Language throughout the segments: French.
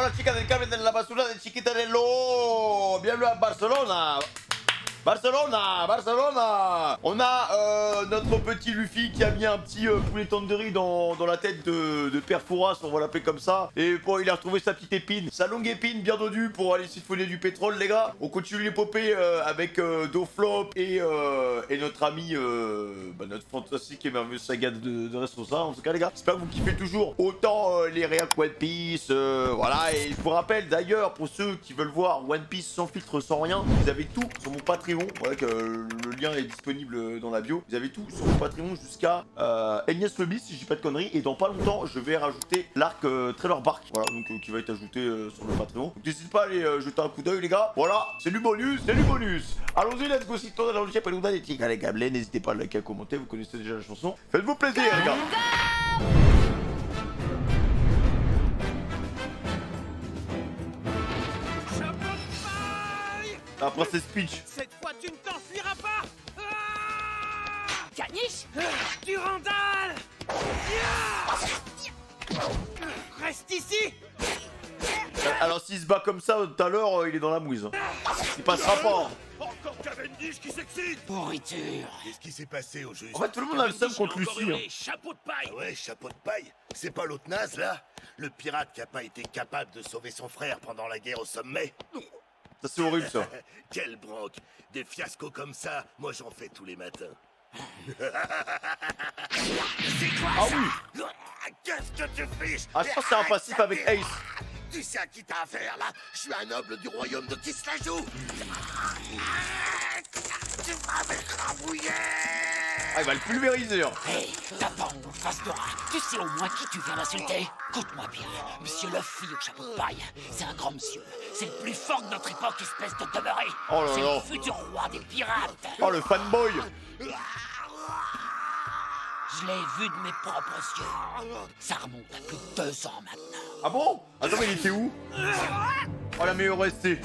la chica del cable de la basura de Chiquita del Lo. Bienvenue à Barcelone. Barcelone. On a notre petit Luffy qui a mis un petit poulet tandoori dans la tête de Père Fouras, on va l'appeler comme ça. Et bon, il a retrouvé sa petite épine, sa longue épine bien dodue pour aller siphonner du pétrole, les gars. On continue l'épopée avec Doflop et notre ami, notre fantastique et merveilleuse saga de Dressrosa. En tout cas, les gars, j'espère que vous kiffez toujours autant les réacs One Piece. Voilà, et je vous rappelle d'ailleurs, pour ceux qui veulent voir One Piece sans filtre, sans rien, vous avez tout sur mon Patreon. Voilà que le lien est disponible dans la bio. Vous avez tout sur mon Patreon jusqu'à Enies Lobby, si je dis pas de conneries. Et dans pas longtemps, je vais rajouter l'arc Trailer Bark. Voilà, donc qui va être ajouté sur le Patreon. Donc n'hésitez pas à aller jeter un coup d'œil, les gars. Voilà, c'est du bonus, Allons-y, let's go, si toi dans le chien, peluda des tigres, les câblés. N'hésitez pas à liker, à commenter. Vous connaissez déjà la chanson. Faites-vous plaisir, les gars. La princesse Peach. Cette fois, tu ne t'enfuiras pas. Caniche Durandal. Reste ici. Alors s'il se bat comme ça tout à l'heure, il est dans la mouise. Il passera pas. Encore Cavendish qui s'excite. Pourriture. Qu'est-ce qui s'est passé au juste? En fait, tout le monde a le seum contre Lucie. Hein. Chapeau de paille. Ouais, chapeau de paille. C'est pas l'autre naze, là? Le pirate qui a pas été capable de sauver son frère pendant la guerre au sommet? Ça, c'est horrible, ça. Quel branque. Des fiascos comme ça, moi j'en fais tous les matins. C'est quoi Ah ça? oui. Qu'est-ce que tu fiches? Ah, je pense que c'est un passif avec Ace. Tu sais à qui t'as affaire, là? Je suis un noble du royaume de Kislajou. Tu vas m'écrabouiller. Ah, il va le pulvériser. Hein. Hé, tapant en face de rat, tu sais au moins qui tu viens d'insulter? Écoute-moi bien, monsieur Luffy au chapeau de paille, c'est un grand monsieur. C'est le plus fort de notre époque, espèce de demeuré. Oh là c'est là. le futur roi des pirates. Oh, le fanboy. Je l'ai vu de mes propres yeux. Ça remonte à plus de 2 ans maintenant. Ah bon? Attends, mais il était où? Oh, la meilleure ST.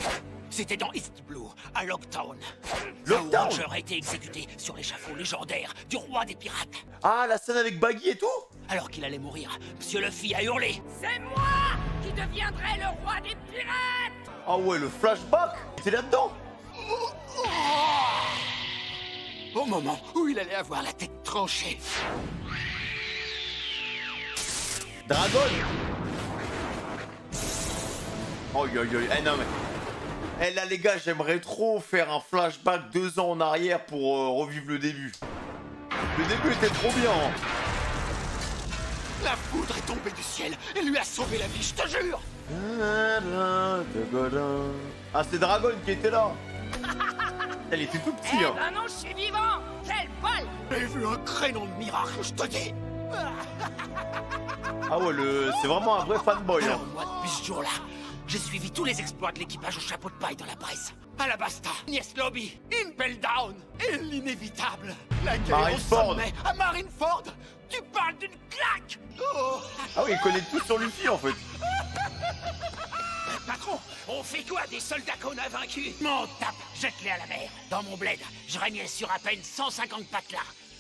C'était dans East Blue, à Locktown. Locktown? J'aurais été exécuté sur l'échafaud légendaire du roi des pirates. Ah, la scène avec Baggy et tout? Alors qu'il allait mourir, monsieur Luffy a hurlé. C'est moi qui deviendrai le roi des pirates. Ah ouais, le flashback. C'est là-dedans. Au moment où il allait avoir la tête tranchée. Dragon. Oh, yo, yo. Eh, non, mais... Eh, là, les gars, j'aimerais trop faire un flashback 2 ans en arrière pour revivre le début. Le début était trop bien. Hein. La foudre est tombée du ciel et lui a sauvé la vie, je te jure. Ah, c'est Dragon qui était là. Elle était tout petit, Eh hein. ben non, je suis vivant. Quel bol. J'ai vu un créneau de miracle, je te dis. Ah ouais, c'est vraiment un vrai fanboy, hein. Alors moi, depuis ce jour-là, j'ai suivi tous les exploits de l'équipage au chapeau de paille dans la presse. Alabasta, Enies Lobby, Impel Down et l'inévitable. La guerre au Marineford. sommet à Marineford. Tu parles d'une claque. Oh. Ah oui, il connaît tout sur Luffy, en fait. Patron, on fait quoi des soldats qu'on a vaincus? M'en tape, jette-les à la mer. Dans mon bled, je régnais sur à peine 150 patelas.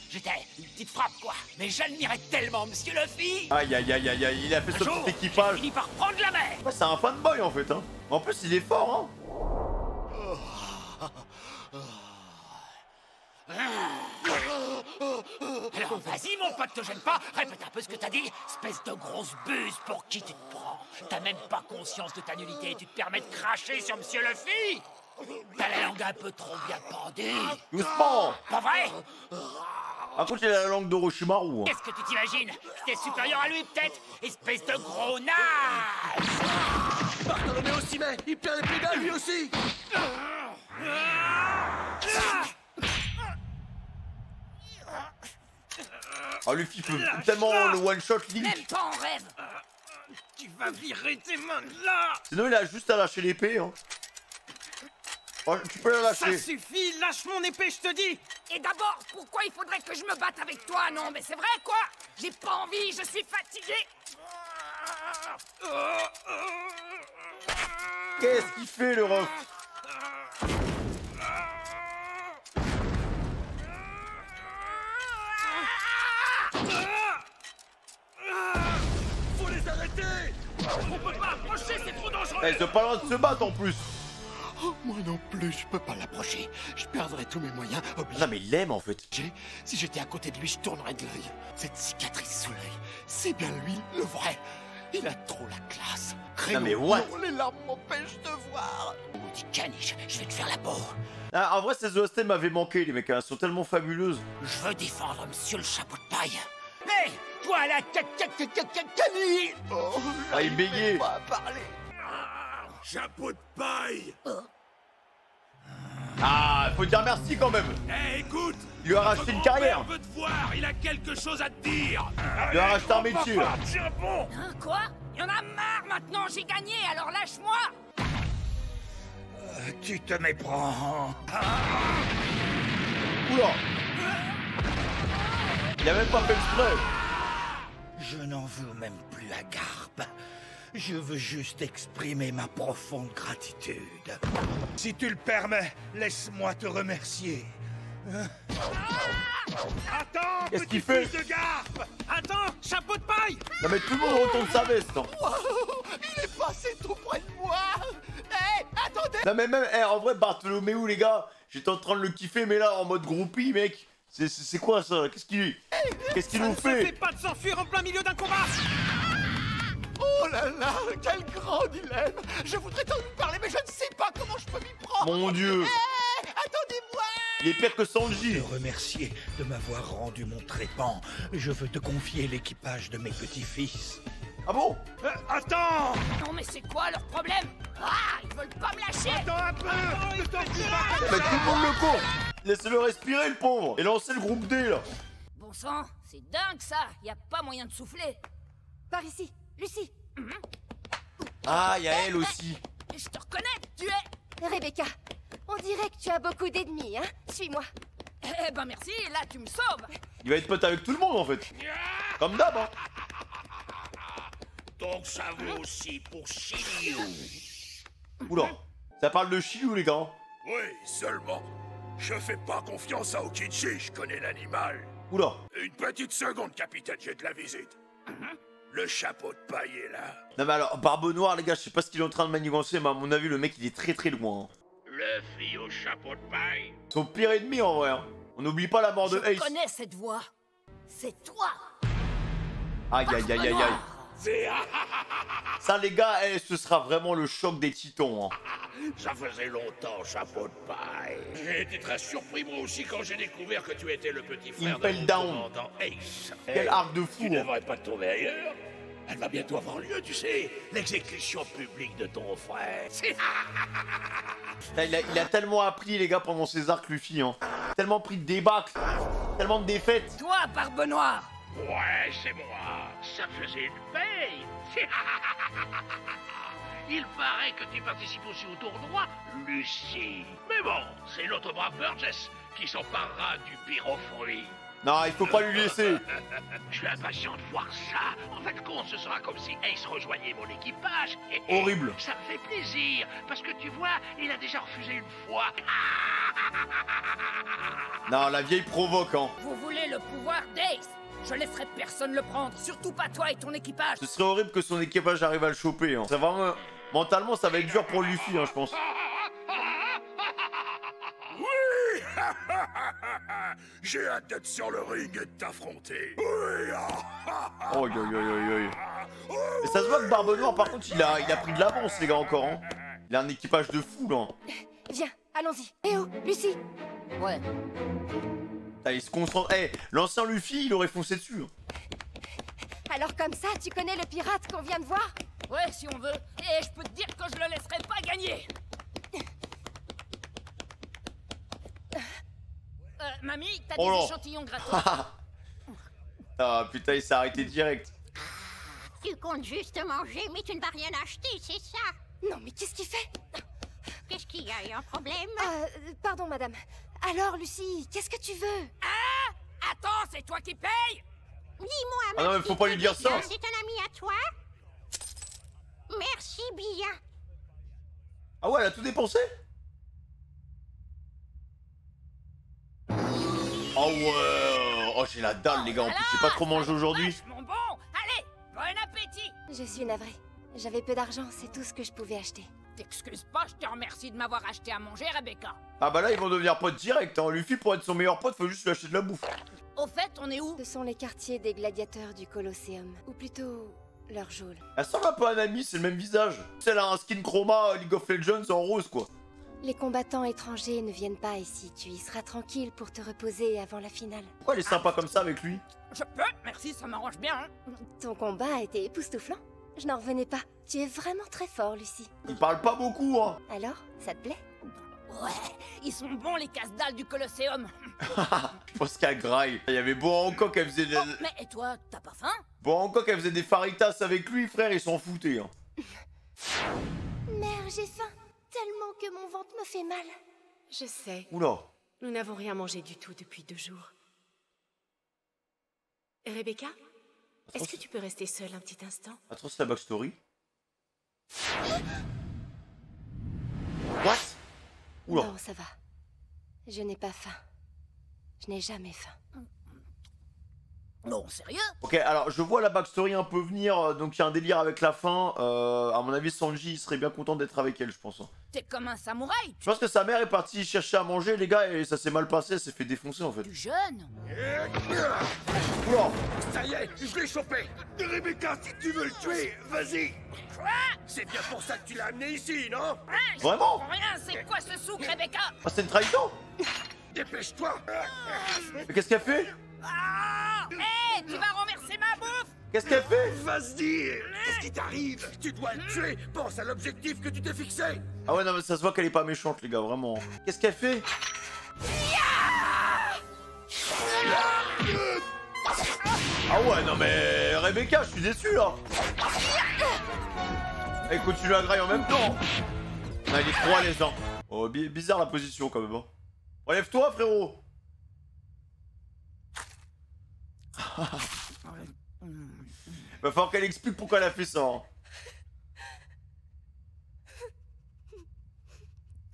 J'étais une petite frappe, quoi. Mais j'admirais tellement monsieur Luffy. Aïe, aïe, aïe, aïe, aïe, il a fait Un son jour, petit équipage. j'ai fini par prendre la mer. Ouais, c'est un fanboy, en fait, hein. En plus, il est fort, hein. Alors vas-y mon pote, te gêne pas, répète un peu ce que t'as dit, espèce de grosse buse pour qui tu te prends. T'as même pas conscience de ta nullité et tu te permets de cracher sur monsieur Luffy. T'as la langue un peu trop bien pendue. Doucement. Pas vrai? Par contre, il a la langue d'Orochimaru, hein. Qu'est-ce que tu t'imagines? Que t'es supérieur à lui peut-être? Espèce de gros naze. Bartholoméo s'y met. Il perd les pédales, lui aussi. Ah, Luffy peut tellement le one-shot Link. Même pas en rêve. Tu vas virer tes mains de là. Sinon, il a juste à lâcher l'épée, hein. Oh, tu peux la Ça lâcher. suffit, lâche mon épée, je te dis. Et d'abord, pourquoi il faudrait que je me batte avec toi? Non, mais c'est vrai, quoi. J'ai pas envie, je suis fatigué. Qu'est-ce qu'il fait, le ref? Faut les arrêter. On peut pas approcher, c'est trop dangereux. Ils ont pas le droit de se battre en plus. Oh, moi non plus, je peux pas l'approcher. Je perdrais tous mes moyens. Non mais il l'aime en fait. Si j'étais à côté de lui, je tournerais de l'œil. Cette cicatrice sous l'œil, c'est bien lui, le vrai. Il a trop la classe. Non mais what? Les larmes m'empêchent de voir. Maudit caniche, je vais te faire la peau. Ah, en vrai, ces OST m'avaient manqué, les mecs. Elles sont tellement fabuleuses. Je veux défendre monsieur le chapeau de paille. Hé, toi là, caniche. Oh, Ah, il bégayait. pas à parler. Chapeau de paille. Ah, faut dire merci quand même. Eh, écoute, Il lui a racheté une carrière. on veut te voir, il a quelque chose à te dire. Il lui a racheté un métier. Là. Tiens bon. Hein, quoi? Y'en a marre maintenant, j'ai gagné, alors lâche-moi! Tu te méprends. Oula. Il a même pas fait exprès. Je n'en veux même plus à Garbe. Je veux juste exprimer ma profonde gratitude. Si tu le permets, laisse-moi te remercier. Attends, Qu'est-ce petit qu'il fait? fils de garpe. Attends, chapeau de paille! Non mais tout le monde retourne sa veste. Hein. Il est passé tout près de moi. Hé, attendez. Non mais même, en vrai, Bartholoméo, les gars, j'étais en train de le kiffer, mais là, en mode groupie, mec. C'est quoi ça? Qu'est-ce qu'il nous Ça fait fait? pas de s'enfuir en plein milieu d'un combat! Oh là là, quel grand dilemme. Je voudrais t'en lui parler, mais je ne sais pas comment je peux m'y prendre. Mon dieu. Hé, attendez-moi. Il est pire que Sanji. Te remercier de m'avoir rendu mon trépan. Je veux te confier l'équipage de mes petits-fils. Ah bon? Attends. Non mais c'est quoi leur problème? Ah, ils veulent pas me lâcher! Attends un peu. Ne t'en fous pas. Mais tout le monde le court. Laissez-le respirer, le pauvre. Et lancez le groupe D, là. Bon sang, c'est dingue ça! Y a pas moyen de souffler! Par ici, Lucie! Ah, il y a elle aussi. Je te reconnais, tu es... Rebecca, on dirait que tu as beaucoup d'ennemis, hein? Suis-moi. Eh ben merci, là tu me sauves! Il va être pote avec tout le monde, en fait. Comme d'hab, hein. Donc ça vaut aussi pour Shiryu. Oula. Ça parle de Shiryu, les gars. Oui, seulement. Je fais pas confiance à Okichi, je connais l'animal. Oula. Une petite seconde, capitaine, j'ai de la visite. Le chapeau de paille est là. Non mais alors, Barbe Noire, les gars, je sais pas ce qu'il est en train de manigancer, mais à mon avis, le mec, il est très très loin. Hein. Luffy au chapeau de paille. Son pire ennemi, en vrai. Hein. On n'oublie pas la mort de Je Ace. connais cette voix! C'est toi! Aïe, aïe, aïe, aïe, aïe. Ça, les gars, ce sera vraiment le choc des titans. Hein. Ça faisait longtemps, chapeau de paille. J'ai été très surpris moi aussi quand j'ai découvert que tu étais le petit frère de Impel mon Down. commandant Ace. Quel arc de fou. Tu Hein. devrais pas te trouver ailleurs. Elle va bientôt avoir lieu, tu sais. L'exécution publique de ton frère. Il a tellement appris, les gars, pendant ses arcs, Luffy. Hein. Tellement pris de débâcle. Tellement de défaites. Toi, Barbe Noire! Ouais, c'est moi. Ça faisait une paye. Il paraît que tu participes aussi au tournoi, Lucie. Mais bon, c'est l'autre brave Burgess qui s'emparera du pyrofruit. Non, il faut pas lui laisser. Je suis impatient de voir ça. En fin de compte, ce sera comme si Ace rejoignait mon équipage. Horrible. Ça me fait plaisir, parce que tu vois, il a déjà refusé une fois. Non, la vieille provoque, hein. Vous voulez le pouvoir d'Ace? Je laisserai personne le prendre, surtout pas toi et ton équipage! Ce serait horrible que son équipage arrive à le choper. Hein. Ça va vraiment... Mentalement, ça va être dur pour Luffy, hein, je pense. Oui. J'ai hâte d'être sur le ring et de t'affronter. Oui. Oh, yo, yo, yo, yo. Et ça se voit que Barbe Noire, par contre, il a pris de l'avance, les gars, encore. Hein. Il a un équipage de fou, là. Viens, allons-y. Eh oh, Lucie! Ouais. Ah, il se concentre. Eh, l'ancien Luffy, il aurait foncé dessus. Hein. Alors comme ça, tu connais le pirate qu'on vient de voir? Ouais, si on veut. Et je peux te dire que je le laisserai pas gagner! Mamie, t'as Oh des non. échantillons gratos? Ah, putain, il s'est arrêté direct. Tu comptes juste manger, mais tu ne vas rien acheter, c'est ça? Non, mais qu'est-ce qu'il fait? Qu'est-ce qu'il y a? Y a un problème? Pardon, madame. Alors, Lucie, qu'est-ce que tu veux? Ah! Attends, c'est toi qui paye? Dis-moi, Ah non, mais faut pas lui dire ça. C'est un ami à toi? Merci bien. Ah ouais, elle a tout dépensé? Oh ouais. Oh, j'ai la dalle, les gars. En plus, j'ai pas trop mangé aujourd'hui. Vachement bon! Allez, bon appétit! Je suis navrée. J'avais peu d'argent, c'est tout ce que je pouvais acheter. T'excuses pas, je te remercie de m'avoir acheté à manger, Rebecca. Ah bah là, ils vont devenir potes direct, hein. Luffy, pour être son meilleur pote, faut juste lui acheter de la bouffe. Au fait, on est où? Ce sont les quartiers des gladiateurs du Colosseum. Ou plutôt, leur geôle. Elle ressemble un peu à Nami, c'est le même visage. Elle a un skin chroma League of Legends en rose, quoi. Les combattants étrangers ne viennent pas ici. Tu y seras tranquille pour te reposer avant la finale. Pourquoi elle est sympa comme ça avec lui? Je peux, merci, ça m'arrange bien. Hein. Ton combat a été époustouflant. Je n'en revenais pas. Tu es vraiment très fort, Lucy. Il parle pas beaucoup, hein. Alors, ça te plaît? Ouais, ils sont bons les casse-dalles du Colosseum. Je pense qu'à graille. Il y avait Boa Hancock, elle faisait des... Oh, mais et toi, t'as pas faim? Boa Hancock, elle faisait des faritas avec lui, frère, ils s'en foutaient, hein. Mère, j'ai faim. Tellement que mon ventre me fait mal. Je sais. Oula. Nous n'avons rien mangé du tout depuis 2 jours. Rebecca, est-ce que tu peux rester seule un petit instant? Attends, c'est la backstory. What? Oula. Non, ça va. Je n'ai pas faim. Je n'ai jamais faim. Non, sérieux? Ok, alors je vois la backstory un peu venir, donc il y a un délire avec la fin. À mon avis, Sanji il serait bien content d'être avec elle, je pense. Hein. T'es comme un samouraï, Je pense que sa mère est partie chercher à manger, les gars, et ça s'est mal passé, elle s'est fait défoncer en fait. tu jeune. Oula. Ça y est, je l'ai chopé. Rebecca, si tu veux le tuer, vas-y. Quoi? C'est bien pour ça que tu l'as amené ici, non? Hein, je Vraiment? comprends rien, c'est quoi ce souk, Rebecca? Ah, c'est une trahison? Dépêche-toi. Mais qu'est-ce qu'elle fait? Ah! Hé, tu vas renverser ma bouffe! Qu'est-ce qu'elle fait? Vas-y. Qu'est-ce qui t'arrive? Tu dois le tuer. Pense à l'objectif que tu t'es fixé. Ah ouais, non, mais ça se voit qu'elle est pas méchante, les gars, vraiment. Qu'est-ce qu'elle fait? Ah ouais, non mais Rebecca, je suis déçu là. Elle continue à grailler en même temps. Ah, il est trop à l'aise, hein. Oh, bizarre la position quand même. Hein. Relève-toi, frérot. Va falloir qu'elle explique pourquoi elle a fait ça. Hein.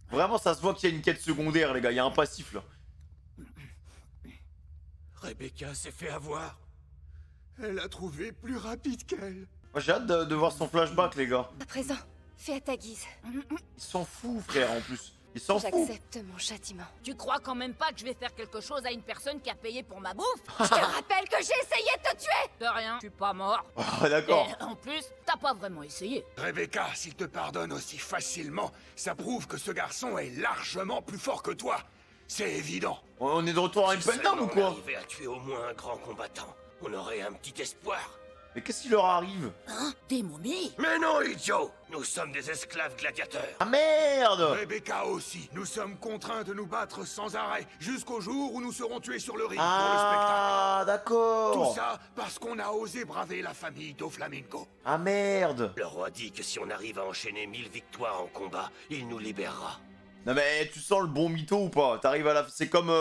Vraiment, ça se voit qu'il y a une quête secondaire, les gars. Il y a un passif là. Rebecca s'est fait avoir. Elle a trouvé plus rapide qu'elle. Moi, j'ai hâte de voir son flashback, les gars. À présent, fais à ta guise. Il s'en fout, frère, en plus. Il s'en fout. J'accepte mon châtiment. Tu crois quand même pas que je vais faire quelque chose à une personne qui a payé pour ma bouffe? Je te rappelle que j'ai essayé de te tuer! De rien, je suis pas mort. Oh, d'accord. Et en plus, t'as pas vraiment essayé. Rebecca, s'il te pardonne aussi facilement, ça prouve que ce garçon est largement plus fort que toi. C'est évident. On est de retour à Impel Down ou quoi? arrivait à tuer au moins un grand combattant, on aurait un petit espoir. Mais qu'est-ce qui leur arrive? Hein? Des momies? Mais non, idiot! Nous sommes des esclaves gladiateurs. Ah merde! Rebecca aussi. Nous sommes contraints de nous battre sans arrêt jusqu'au jour où nous serons tués sur le ring pour le Ah, spectacle. d'accord. Tout ça parce qu'on a osé braver la famille Doflamingo. Ah merde! Le roi dit que si on arrive à enchaîner 1000 victoires en combat, il nous libérera. Non mais tu sens le bon mytho ou pas? T'arrives à la... C'est comme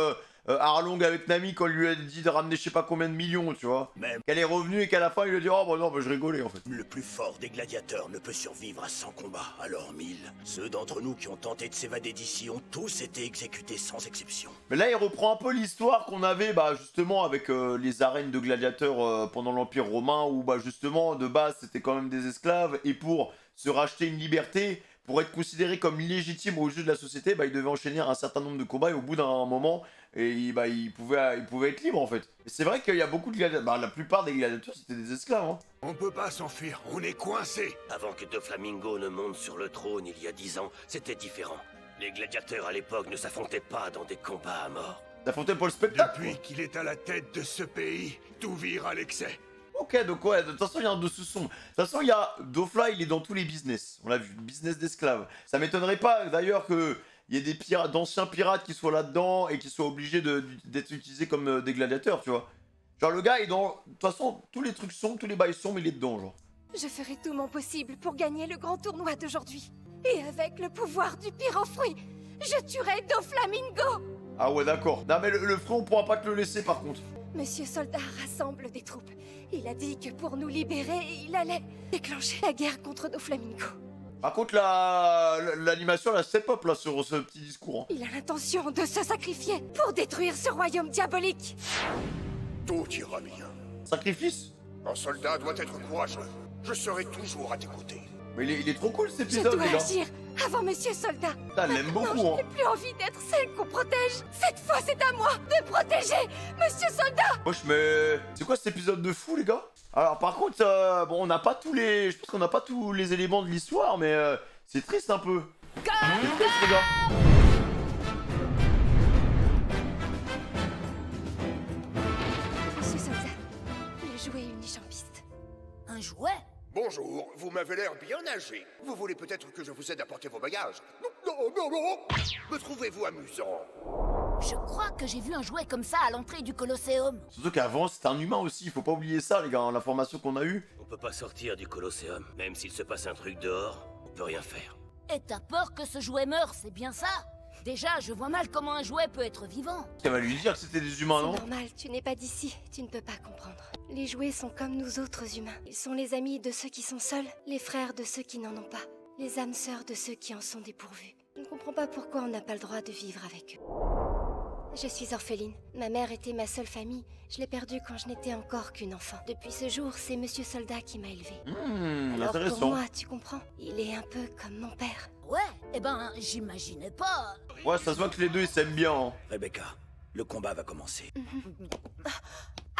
Arlong avec Nami quand il lui a dit de ramener je sais pas combien de millions, tu vois. Même Qu'elle est revenue et qu'à la fin il lui a dit oh bah non bah je rigolais en fait. le plus fort des gladiateurs ne peut survivre à 100 combats, alors 1000. Ceux d'entre nous qui ont tenté de s'évader d'ici ont tous été exécutés sans exception. Mais là il reprend un peu l'histoire qu'on avait bah justement avec les arènes de gladiateurs pendant l'Empire romain où bah justement de base c'était quand même des esclaves et pour se racheter une liberté, pour être considéré comme légitime aux yeux de la société, bah, il devait enchaîner un certain nombre de combats et au bout d'un moment, et, bah, il pouvait être libre en fait. Et c'est vrai qu'il y a beaucoup de gladiateurs, bah, la plupart des gladiateurs c'était des esclaves. Hein. On peut pas s'enfuir, on est coincés. Avant que Doflamingo ne monte sur le trône il y a 10 ans, c'était différent. Les gladiateurs à l'époque ne s'affrontaient pas dans des combats à mort. Ça fondait pour le spectacle. Depuis qu'il est à la tête de ce pays, tout vire à l'excès. Ok, donc ouais, de toute façon, il y a un dessous sombre. De toute façon, il y a Dofla, il est dans tous les business. On l'a vu, business d'esclaves. Ça m'étonnerait pas, d'ailleurs, qu'il y ait des d'anciens pirates qui soient là-dedans et qui soient obligés d'être utilisés comme des gladiateurs, tu vois. Genre, le gars est dans... De toute façon, tous les trucs sombres, tous les bails sombres, il est dedans, genre. Je ferai tout mon possible pour gagner le grand tournoi d'aujourd'hui. Et avec le pouvoir du pyrofruit, je tuerai Doflamingo! Ah ouais, d'accord. Non, mais le fruit, on pourra pas te le laisser, par contre. Monsieur Soldat rassemble des troupes. Il a dit que pour nous libérer, il allait déclencher la guerre contre Doflamingo. Par contre, l'animation, la step up, là, sur ce petit discours. Hein. Il a l'intention de se sacrifier pour détruire ce royaume diabolique. Tout ira bien. Sacrifice? Un soldat doit être courageux. Je serai toujours à tes côtés. Mais il est trop cool cet Je épisode, dois les gars. agir avant Monsieur Soldat. Putain, elle l'aime beaucoup, Non, hein. je n'ai plus envie d'être celle qu'on protège. Cette fois, c'est à moi de protéger Monsieur Soldat. Wesh, mais c'est quoi cet épisode de fou, les gars? Alors, par contre, bon, on n'a pas tous les... Je pense qu'on n'a pas tous les éléments de l'histoire, mais c'est triste un peu. C'est triste, les gars. Monsieur Soldat, le jouet unique en piste. Un jouet? Bonjour, vous m'avez l'air bien âgé. Vous voulez peut-être que je vous aide à porter vos bagages? Non. Me trouvez-vous amusant? Je crois que j'ai vu un jouet comme ça à l'entrée du Colosseum. Surtout qu'avant, c'était un humain aussi. Il faut pas oublier ça, les gars, hein, l'information qu'on a eue. On peut pas sortir du Colosseum. Même s'il se passe un truc dehors, on peut rien faire. Et t'as peur que ce jouet meure, c'est bien ça? Déjà, je vois mal comment un jouet peut être vivant. Elle va lui dire que c'était des humains, non? C'est normal, tu n'es pas d'ici, tu ne peux pas comprendre. Les jouets sont comme nous autres humains. Ils sont les amis de ceux qui sont seuls, les frères de ceux qui n'en ont pas, les âmes sœurs de ceux qui en sont dépourvus. Je ne comprends pas pourquoi on n'a pas le droit de vivre avec eux. Je suis orpheline. Ma mère était ma seule famille. Je l'ai perdue quand je n'étais encore qu'une enfant. Depuis ce jour, c'est Monsieur Soldat qui m'a élevée. Alors Intéressant. pour moi, tu comprends, il est un peu comme mon père. Ouais, eh ben, j'imaginais pas. Ouais, ça se voit que les deux, ils s'aiment bien, hein. Rebecca, le combat va commencer.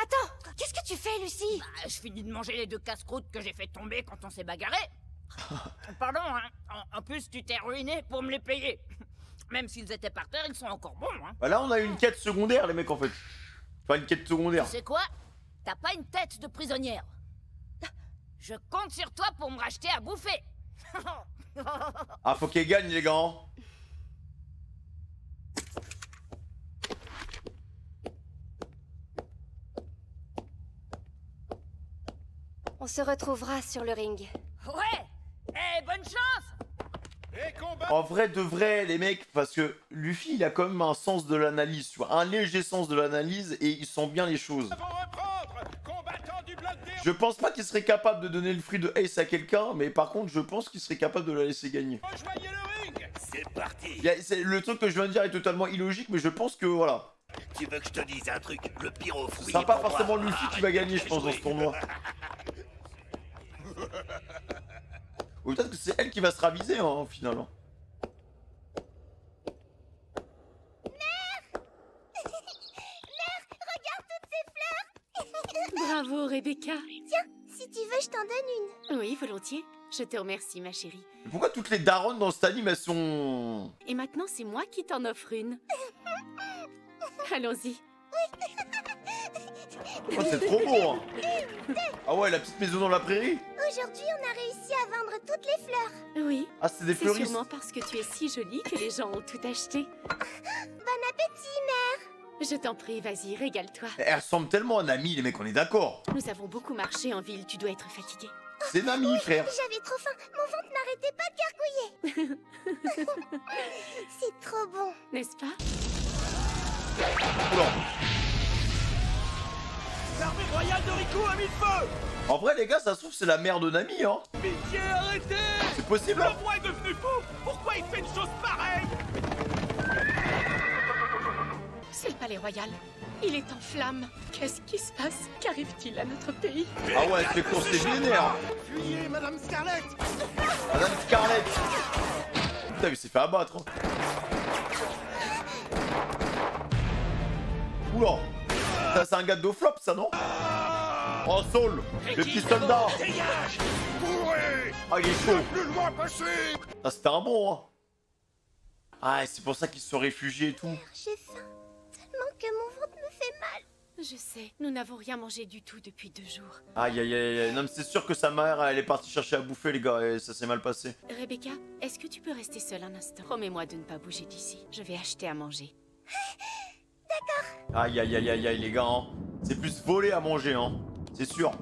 Attends, qu'est-ce que tu fais, Lucie? Bah, je finis de manger les 2 casse-croûtes que j'ai fait tomber quand on s'est bagarré. Pardon, hein. En plus, tu t'es ruiné pour me les payer. Même s'ils étaient par terre, ils sont encore bons, hein. Bah là, on a une quête secondaire, les mecs, en fait. Enfin, une quête secondaire. Tu sais quoi? T'as pas une tête de prisonnière. Je compte sur toi pour me racheter à bouffer. Ah, faut qu'elle gagne, les gars, hein. On se retrouvera sur le ring. Ouais. Eh, bonne chance. En vrai de vrai, les mecs, parce que Luffy, il a quand même un sens de l'analyse, tu vois. Un léger sens de l'analyse et il sent bien les choses. Je pense pas qu'il serait capable de donner le fruit de Ace à quelqu'un, mais par contre, je pense qu'il serait capable de la laisser gagner. C'est parti. Le truc que je viens de dire est totalement illogique, mais je pense que, voilà. Tu veux que je te dise un truc? Le pire au fruit. Ce sera pas forcément Luffy qui va gagner, je pense, dans ce tournoi. Ou peut-être que c'est elle qui va se raviser, hein, finalement. Bravo, Rebecca. Tiens, si tu veux, je t'en donne une. Oui, volontiers. Je te remercie, ma chérie. Pourquoi toutes les daronnes dans cet anime, elles sont... Et maintenant, c'est moi qui t'en offre une. Allons-y. Oh, c'est trop beau, hein. Ah ouais, la petite maison dans la prairie. Aujourd'hui, on a réussi à vendre toutes les fleurs. Oui. Ah, c'est des C'est fleuristes. sûrement parce que tu es si jolie que les gens ont tout acheté. Bon appétit, mère. Je t'en prie, vas-y, régale-toi. Elle ressemble tellement à Nami, les mecs, on est d'accord. Nous avons beaucoup marché en ville, tu dois être fatigué. C'est Nami, frère. J'avais trop faim, mon ventre n'arrêtait pas de gargouiller. C'est trop bon. N'est-ce pas? Oula. L'armée royale de Riku a mis le feu. En vrai, les gars, ça se trouve, c'est la mère de Nami, hein. Pitié, arrêtez. C'est possible, Le hein. roi est devenu fou. Pourquoi il fait une chose pareille? C'est le palais royal. Il est en flammes. Qu'est-ce qui se passe? Qu'arrive-t-il à notre pays? Ah ouais, c'est court, c'est vénère. Fuyez, Madame Scarlett. Madame Scarlett. Putain, mais c'est fait abattre, hein. Oula. Ça, c'est un gars de flop, ça, non? Oh, Saul, le petit soldat. Ah, il est chaud. Le plus loin possible. Ah, c'était un bon, hein. Ah, c'est pour ça qu'ils se sont réfugiés et tout. J'ai faim. Tellement que mon ventre me fait mal. Je sais, nous n'avons rien mangé du tout depuis 2 jours. Aïe, aïe, aïe, aïe. Non, mais c'est sûr que sa mère, elle est partie chercher à bouffer, les gars, et ça s'est mal passé. Rebecca, est-ce que tu peux rester seule un instant? Promets-moi de ne pas bouger d'ici. Je vais acheter à manger. Aïe, aïe, aïe, aïe, aïe, les gars, hein. C'est plus voler à manger, hein. C'est sûr.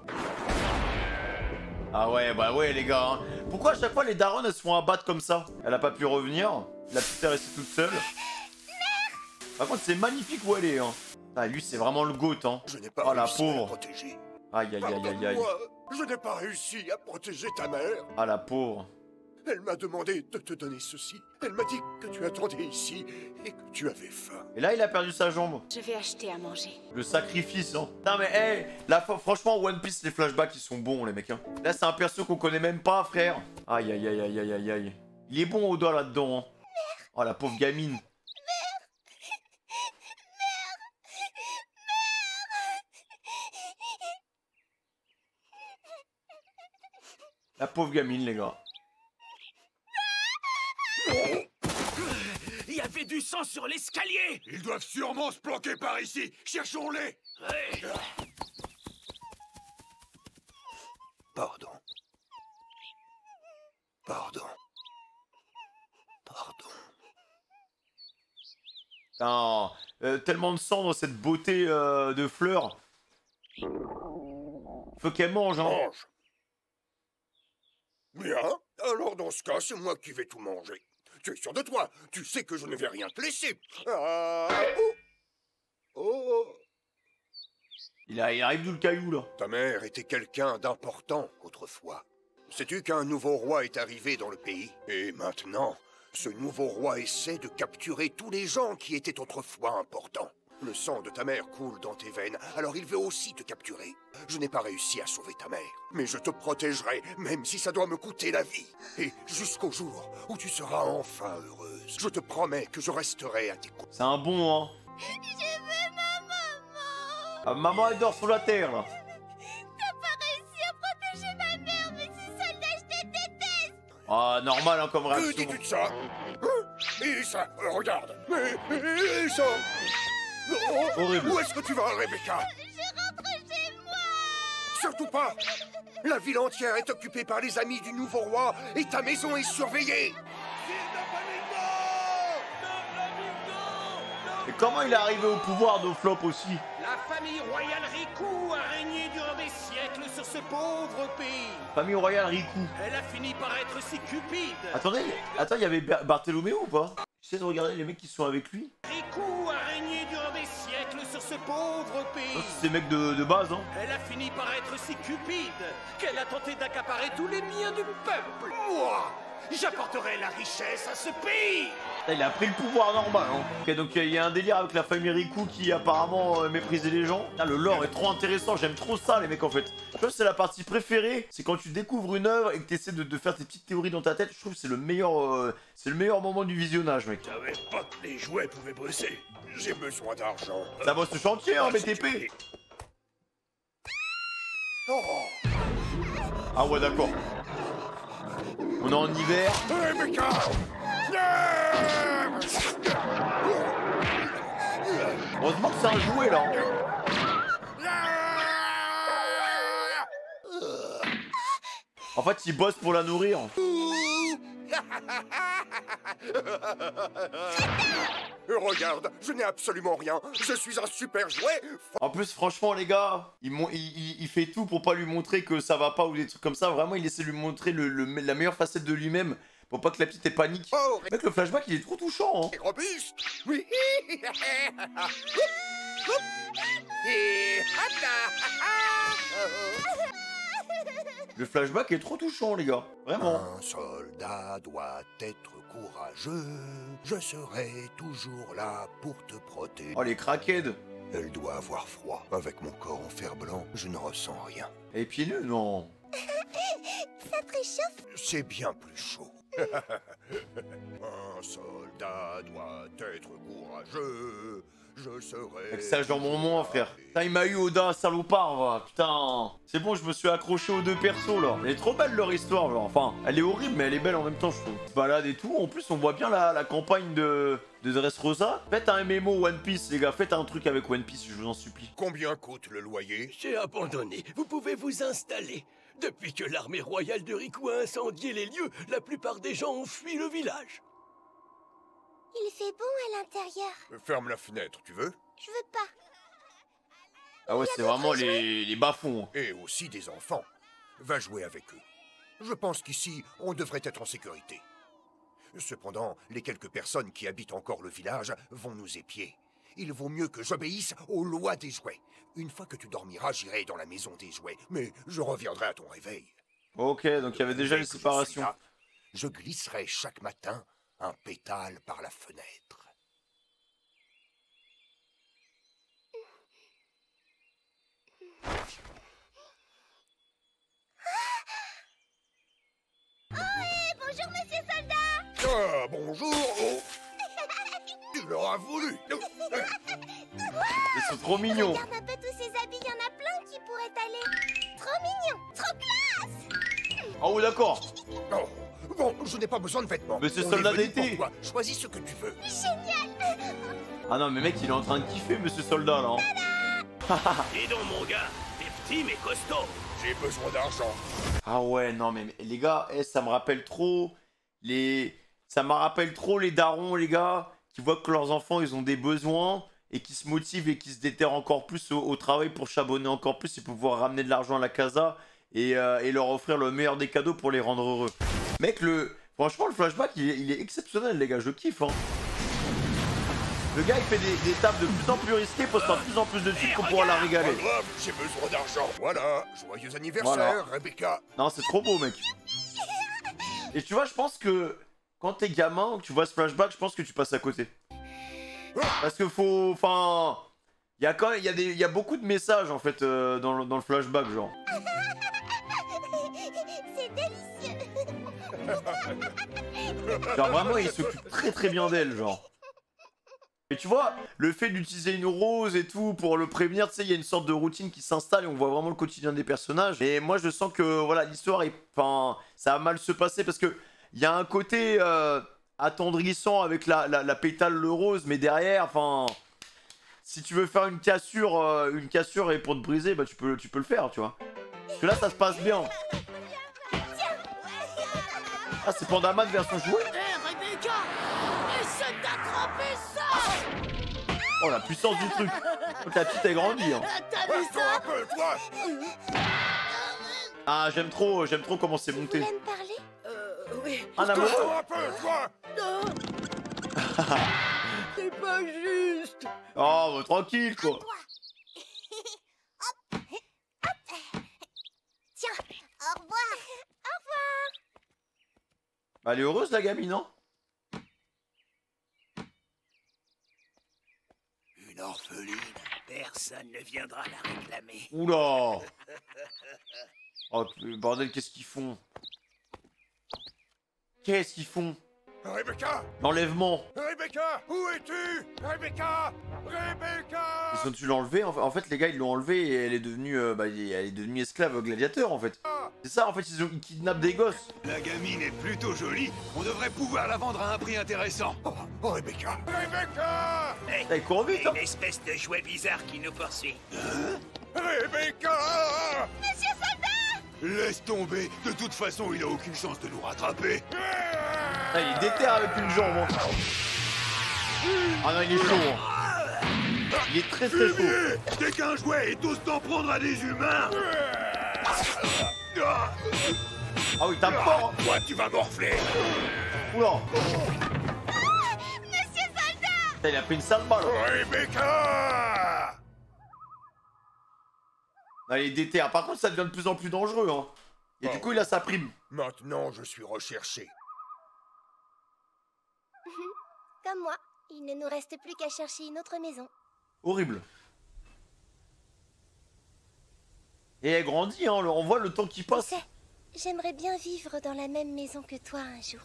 Ah ouais, bah ouais, les gars, hein. Pourquoi à chaque fois les darons, elles se font abattre comme ça? Elle a pas pu revenir. La petite est restée toute seule. Par contre, c'est magnifique où elle est, hein. Ah, lui, c'est vraiment le GOAT, hein. Je n'ai pas Oh, la réussi à la pauvre. protéger. Aïe, aïe, aïe, aïe, aïe. Pardonne-moi, je n'ai pas réussi à protéger ta mère. Ah, la pauvre. Elle m'a demandé de te donner ceci. Elle m'a dit que tu attendais ici et que tu avais faim. Et là, il a perdu sa jambe. Je vais acheter à manger. Le sacrifice, hein. Non mais, hey, franchement, One Piece, les flashbacks, ils sont bons, les mecs, hein. Là, c'est un perso qu'on connaît même pas, frère. Aïe, aïe, aïe, aïe, aïe, aïe, aïe. Il est bon au doigt, là-dedans, hein. Oh, la pauvre gamine. La pauvre gamine, les gars. Il y avait du sang sur l'escalier. Ils doivent sûrement se planquer par ici. Cherchons-les. Ouais. Pardon. Pardon. Pardon. Non, tellement de sang dans cette beauté de fleurs. Faut qu'elle mange, hein. Mange. Bien. Alors dans ce cas, c'est moi qui vais tout manger. Tu es sûr de toi? Tu sais que je ne vais rien te laisser. Ah. Oh. Il arrive d'où le caillou, là? Ta mère était quelqu'un d'important autrefois. Sais-tu qu'un nouveau roi est arrivé dans le pays? Et maintenant, ce nouveau roi essaie de capturer tous les gens qui étaient autrefois importants. Le sang de ta mère coule dans tes veines, alors il veut aussi te capturer. Je n'ai pas réussi à sauver ta mère, mais je te protégerai, même si ça doit me coûter la vie. Et jusqu'au jour où tu seras enfin heureuse, je te promets que je resterai à tes côtés. C'est un bon, hein. Je veux ma maman. Ah, maman, elle dort sous la terre, là. T'as pas réussi à protéger ma mère, mais ces soldats, je te déteste. Ah, normal, hein, comme Que réaction. dis-tu de ça? Hein? Et ça, regarde. Et ça. Oh, horrible. Où est-ce que tu vas, Rebecca? Je rentre chez moi. Surtout pas. La ville entière est occupée par les amis du nouveau roi et ta maison est surveillée. Et comment il est arrivé au pouvoir d'Oflop aussi? La famille royale Riku a régné durant des siècles sur ce pauvre pays. Famille royale Riku. Elle a fini par être si cupide. Attendez, attends, il y avait Bartholoméo ou pas? J'essaie de regarder les mecs qui sont avec lui. Riku a régné durant des siècles sur ce pauvre pays. C'est des mecs de base, hein. Elle a fini par être si cupide qu'elle a tenté d'accaparer tous les biens du peuple. Moi, j'apporterai la richesse à ce pays. Là, il a pris le pouvoir normal, hein. Ok, donc il y a un délire avec la famille Riku qui apparemment méprisait les gens. Là, le lore est trop intéressant, j'aime trop ça les mecs en fait. Je trouve que c'est la partie préférée, c'est quand tu découvres une œuvre et que tu essaies de faire tes petites théories dans ta tête. Je trouve que c'est le meilleur moment du visionnage, mec. Je savais pas que les jouets pouvaient bosser. J'ai besoin d'argent. Ça bosse le chantier, hein, BTP. Oh. Ah ouais, d'accord. On est en hiver. Rebecca! Heureusement que c'est un jouet là. En fait, il bosse pour la nourrir. Regarde, je n'ai absolument rien. Je suis un super jouet. En plus, franchement, les gars, il fait tout pour pas lui montrer que ça va pas ou des trucs comme ça. Vraiment, il essaie de lui montrer la meilleure facette de lui-même pour pas que la petite ait panique. Oh, mec, le flashback, il est trop touchant. Hein. Robuste. Oui. Et hop là. Le flashback est trop touchant, les gars. Vraiment. Un soldat doit être courageux. Je serai toujours là pour te protéger. Oh, les crackheads. Elle doit avoir froid. Avec mon corps en fer blanc, je ne ressens rien. Et pieds nus, non. Ça te réchauffe? C'est bien plus chaud. Un soldat doit être courageux. Je serai... Sage dans mon moment, frère. Putain, il m'a eu Oda, salopard, va. Putain. C'est bon, je me suis accroché aux deux persos, là. Elle est trop belle, leur histoire, genre. Enfin, elle est horrible, mais elle est belle en même temps, je trouve. Se balade et tout. En plus, on voit bien la campagne de Dressrosa. Faites un MMO One Piece, les gars. Faites un truc avec One Piece, je vous en supplie. Combien coûte le loyer? J'ai abandonné. Vous pouvez vous installer. Depuis que l'armée royale de Riku a incendié les lieux, la plupart des gens ont fui le village. Il fait bon à l'intérieur. Ferme la fenêtre, tu veux? Je veux pas. Ah ouais, c'est vraiment les bas-fonds. Et aussi des enfants. Va jouer avec eux. Je pense qu'ici, on devrait être en sécurité. Cependant, les quelques personnes qui habitent encore le village vont nous épier. Il vaut mieux que j'obéisse aux lois des jouets. Une fois que tu dormiras, j'irai dans la maison des jouets. Mais je reviendrai à ton réveil. Ok, donc il y avait déjà une séparation. je glisserai chaque matin un pétale par la fenêtre. Bonjour, monsieur soldat. Ah, bonjour. Oh. Tu l'auras voulu. Ils sont trop mignons. Regarde un peu tous ces habits, il y en a plein qui pourraient aller. Trop mignon, trop classe. Ah oui, d'accord. Oh. Bon, je n'ai pas besoin de vêtements. Monsieur On soldat est venu d'été. pour toi. Choisis ce que tu veux. Génial. Ah non, mais mec, il est en train de kiffer, monsieur soldat, là. Dis donc, mon gars, t'es petit mais costaud. J'ai besoin d'argent. Ah ouais, non, mais les gars, ça me rappelle trop les... Ça me rappelle trop les darons, les gars, qui voient que leurs enfants, ils ont des besoins et qui se motivent et qui se déterrent encore plus au travail pour charbonner encore plus et pouvoir ramener de l'argent à la casa et leur offrir le meilleur des cadeaux pour les rendre heureux. Mec, franchement, le flashback, il est exceptionnel, les gars, je kiffe, hein. Le gars, il fait des tables de plus en plus risquées pour se faire de plus en plus de trucs pour pouvoir la régaler. Pas grave, j'ai besoin d'argent. Voilà, joyeux anniversaire, Voilà. Rebecca. Non, c'est trop beau, mec. Et tu vois, je pense que quand t'es gamin ou que tu vois ce flashback, je pense que tu passes à côté. Parce que faut... Enfin... Il y a quand même... Il y a beaucoup de messages, en fait, dans le flashback, genre. C'est délicieux. Genre, vraiment, il s'occupe très très bien d'elle, genre. Et tu vois, le fait d'utiliser une rose et tout pour le prévenir, tu sais, il y a une sorte de routine qui s'installe et on voit vraiment le quotidien des personnages. Et moi, je sens que, voilà, l'histoire est... Enfin, ça va mal se passer parce que il y a un côté attendrissant avec la pétale le rose, mais derrière, enfin... Si tu veux faire une cassure et pour te briser, bah tu peux le faire, tu vois. Parce que là, ça se passe bien. Ah, c'est Pandaman version jouet. Hé, Rebecca, essaie d'attraper ça. Oh, la puissance du truc. Donc, la petite est grandie, hein. T'as vu Reste-toi ça? un peu, toi. Ah, j'aime trop comment c'est monté. Tu voulais me parler? Oui. Un amoureux. Reste-toi un peu, toi. Non. C'est pas juste. Oh, bah, tranquille, quoi. Hop. Tiens, au revoir. Au revoir. Bah, elle est heureuse, la gamine, non? Une orpheline, personne ne viendra la réclamer. Oula. Oh, bordel, qu'est-ce qu'ils font? Qu'est-ce qu'ils font? Rebecca. L'enlèvement. Rebecca, où es-tu? Rebecca. Rebecca. Ils ont dû l'enlever. En fait, les gars, ils l'ont enlevée et elle est devenue, elle est devenue esclave gladiateur, en fait. C'est ça, en fait, ils kidnappent des gosses. La gamine est plutôt jolie. On devrait pouvoir la vendre à un prix intéressant. Oh, Rebecca. Rebecca. Hey, Elle court vite, hein. une espèce de jouet bizarre qui nous poursuit. Rebecca. Monsieur soldat. Laisse tomber. De toute façon, il a aucune chance de nous rattraper. Ah, il est déter avec une jambe, hein. Ah non, il est chaud, hein. Il est très très chaud. T'es qu'un jouet et t'oses t'en prendre à des humains. Ah oui, t'as fort, hein. Toi, tu vas morfler. Oula. Monsieur soldat. Putain, il a pris une sale balle. Rebecca. Ah, il est déter. Par contre, ça devient de plus en plus dangereux, hein. Et du coup, il a sa prime. Maintenant, je suis recherché. Comme moi, il ne nous reste plus qu'à chercher une autre maison. Horrible. Et elle grandit, hein. On voit le temps qui Tu passe. sais, j'aimerais bien vivre dans la même maison que toi un jour.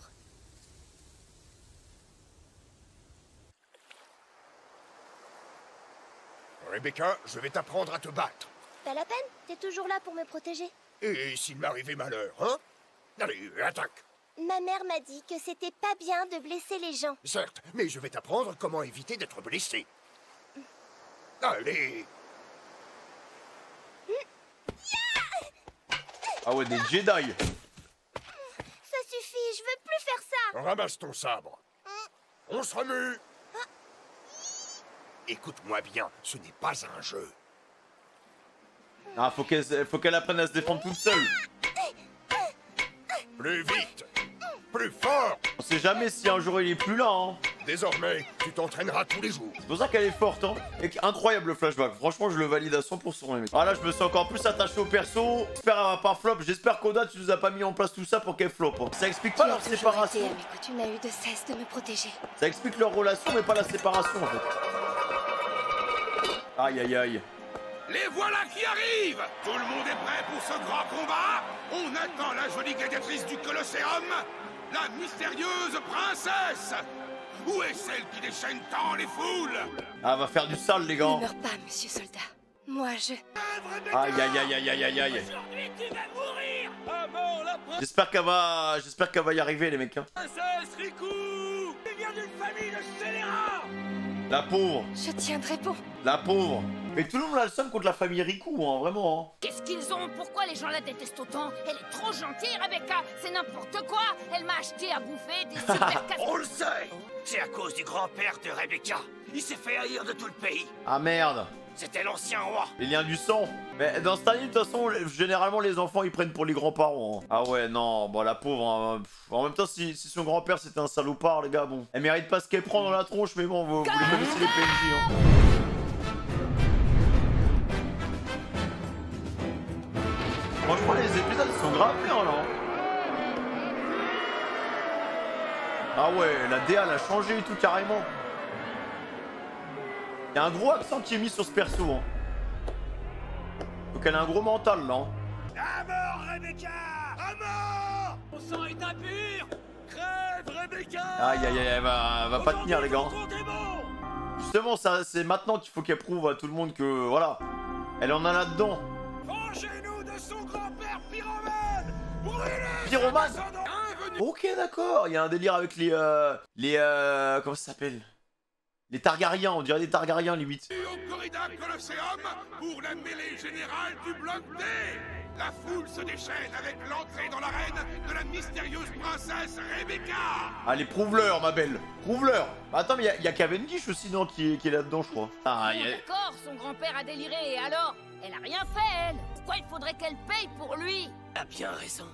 Rebecca, je vais t'apprendre à te battre. Pas la peine, t'es toujours là pour me protéger. Et s'il m'arrivait malheur, hein? Allez, attaque. Ma mère m'a dit que c'était pas bien de blesser les gens. Certes, mais je vais t'apprendre comment éviter d'être blessé. Allez. Ah ouais, des Jedi. Ça suffit, je veux plus faire ça. Ramasse ton sabre. On se remue. Écoute-moi bien, ce n'est pas un jeu. Ah, faut qu'elle apprenne à se défendre toute seule. Plus vite. Plus fort. On sait jamais si un jour il est plus là, hein. Désormais, tu t'entraîneras tous les jours. C'est pour ça qu'elle est forte, hein. Et incroyable le flashback. Franchement, je le valide à 100%, les mecs. Ah là, je me sens encore plus attaché au perso. J'espère qu'elle va pas flop. J'espère qu'Oda, tu nous as pas mis en place tout ça pour qu'elle flop. Hein. Ça explique pas leur séparation. Tu n'as eu de cesse de me protéger. Ça explique leur relation, mais pas la séparation, en fait. Aïe, aïe, aïe. Les voilà qui arrivent! Tout le monde est prêt pour ce grand combat? On attend la jolie gladiatrice du Colosseum, la mystérieuse princesse! Où est celle qui déchaîne tant les foules? Ah, va faire du sale, les gars. Ne meurs pas, monsieur soldat. Moi, je... Aïe, aïe, aïe, aïe, aïe, aïe, aïe. Aujourd'hui, tu vas mourir! À mort, la J'espère qu'elle va y arriver, les mecs. Hein. princesse Riku! Tu viens d'une famille de scélérats! La pauvre. Je tiendrai bon. La pauvre. Mais tout le monde a le seum contre la famille Riku, hein, vraiment. Hein. Qu'est-ce qu'ils ont? Pourquoi les gens la détestent autant? Elle est trop gentille, Rebecca. C'est n'importe quoi. Elle m'a acheté à bouffer des super casse. On le sait! C'est à cause du grand-père de Rebecca. Il s'est fait haïr de tout le pays. Ah merde. C'était l'ancien roi. Les liens du sang. Mais dans cet anime, de toute façon, généralement, les enfants, ils prennent pour les grands-parents. Hein. Ah ouais, non, bon, la pauvre. Hein, en même temps, si son grand-père, c'était un salopard, les gars, bon. Elle mérite pas ce qu'elle prend dans la tronche, mais bon, vous les connaissez les PNJ, hein. Franchement, les épisodes sont grave bien, là. Ah ouais, la DA, elle a changé et tout, carrément. Il y a un gros accent qui est mis sur ce perso. Hein. Donc elle a un gros mental là. Hein. À mort, Rebecca! À mort! Mon sang est impur! Crève, Rebecca! Aïe aïe aïe, elle va pas tenir, les gars. Justement, c'est maintenant qu'il faut qu'elle prouve à tout le monde que voilà, elle en a là-dedans. Vengez-nous de son grand-père Pyromane! Brûlez! Pyromane? Ok, d'accord. Il y a un délire avec les comment ça s'appelle? Les Targaryens, on dirait des Targaryens limite. Au corrida Colosseum pour la mêlée générale du bloc D. La foule se déchaîne avec l'entrée dans l'arène de la mystérieuse princesse Rebecca. Allez, prouve-leur, ma belle. Prouve-leur. Attends, mais il y a Cavendish aussi, non, qui est là-dedans, je crois. Ah, D'accord, son grand-père a déliré, et alors? Elle a rien fait, elle. Pourquoi il faudrait qu'elle paye pour lui? T'as bien raison.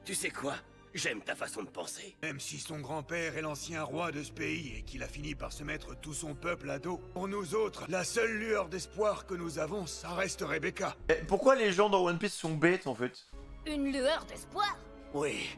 Tu sais quoi? J'aime ta façon de penser. Même si son grand-père est l'ancien roi de ce pays et qu'il a fini par se mettre tout son peuple à dos, pour nous autres, la seule lueur d'espoir que nous avons, ça reste Rebecca. Et pourquoi les gens dans One Piece sont bêtes, en fait? Une lueur d'espoir? Oui.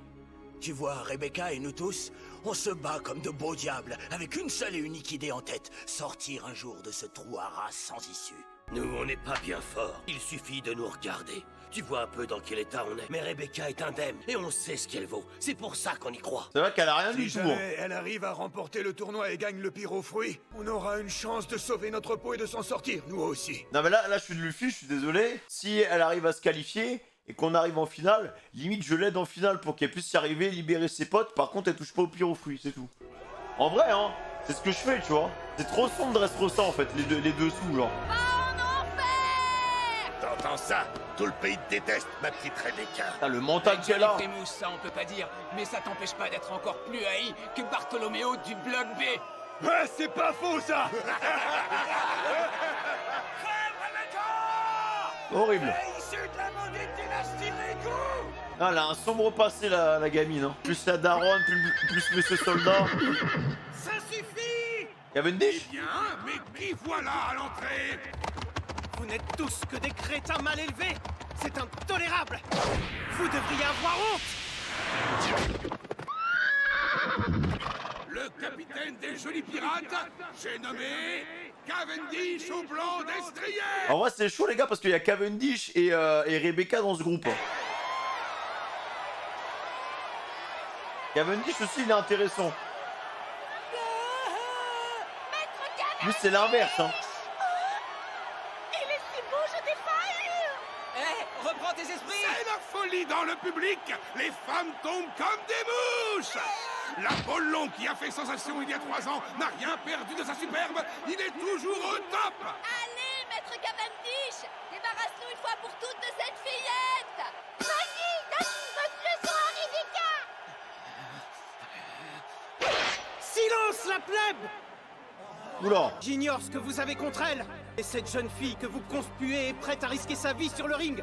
Tu vois, Rebecca et nous tous, on se bat comme de beaux diables, avec une seule et unique idée en tête, sortir un jour de ce trou à rats sans issue. Nous, on n'est pas bien forts. Il suffit de nous regarder. Tu vois un peu dans quel état on est. Mais Rebecca est indemne, et on sait ce qu'elle vaut. C'est pour ça qu'on y croit. C'est vrai qu'elle a rien du Si tout. jamais elle arrive à remporter le tournoi et gagne le pyro-fruit, on aura une chance de sauver notre peau et de s'en sortir, nous aussi. Non mais là je suis de Luffy, je suis désolé. Si elle arrive à se qualifier et qu'on arrive en finale, limite je l'aide en finale pour qu'elle puisse y arriver, libérer ses potes. Par contre elle touche pas au pyro-fruit, c'est tout. En vrai hein, c'est ce que je fais, tu vois. C'est trop sombre de rester ça en fait, les dessous genre. T'entends ça? Tout le pays te déteste, ma petite Rebecca. Ah, le mental qu'elle a. Frémousse, ça on peut pas dire, mais ça t'empêche pas d'être encore plus haï que Bartholoméo du bloc B. Ouais, c'est pas faux ça. Horrible. Ah, elle a un sombre passé la gamine. Hein. Plus la daronne, plus monsieur soldat. Ça suffit! Cavendish? Eh bien, mais qui voilà à l'entrée? Vous n'êtes tous que des crétins mal élevés! C'est intolérable! Vous devriez avoir honte! Le capitaine des jolis pirates, j'ai nommé Cavendish au blanc destrier. En vrai c'est chaud les gars parce qu'il y a Cavendish et Rebecca dans ce groupe. Cavendish aussi il est intéressant. Lui c'est l'inverse hein. Reprends tes esprits! C'est la folie dans le public. Les femmes tombent comme des mouches. L'Apollon qui a fait sensation il y a 3 ans n'a rien perdu de sa superbe. Il est toujours au top. Allez, maître Cavendish, débarrasse-nous une fois pour toutes de cette fillette. Vas-y, donne une leçon à Rebecca. Silence, la plèbe! Oula. J'ignore ce que vous avez contre elle. Et cette jeune fille que vous conspuez est prête à risquer sa vie sur le ring.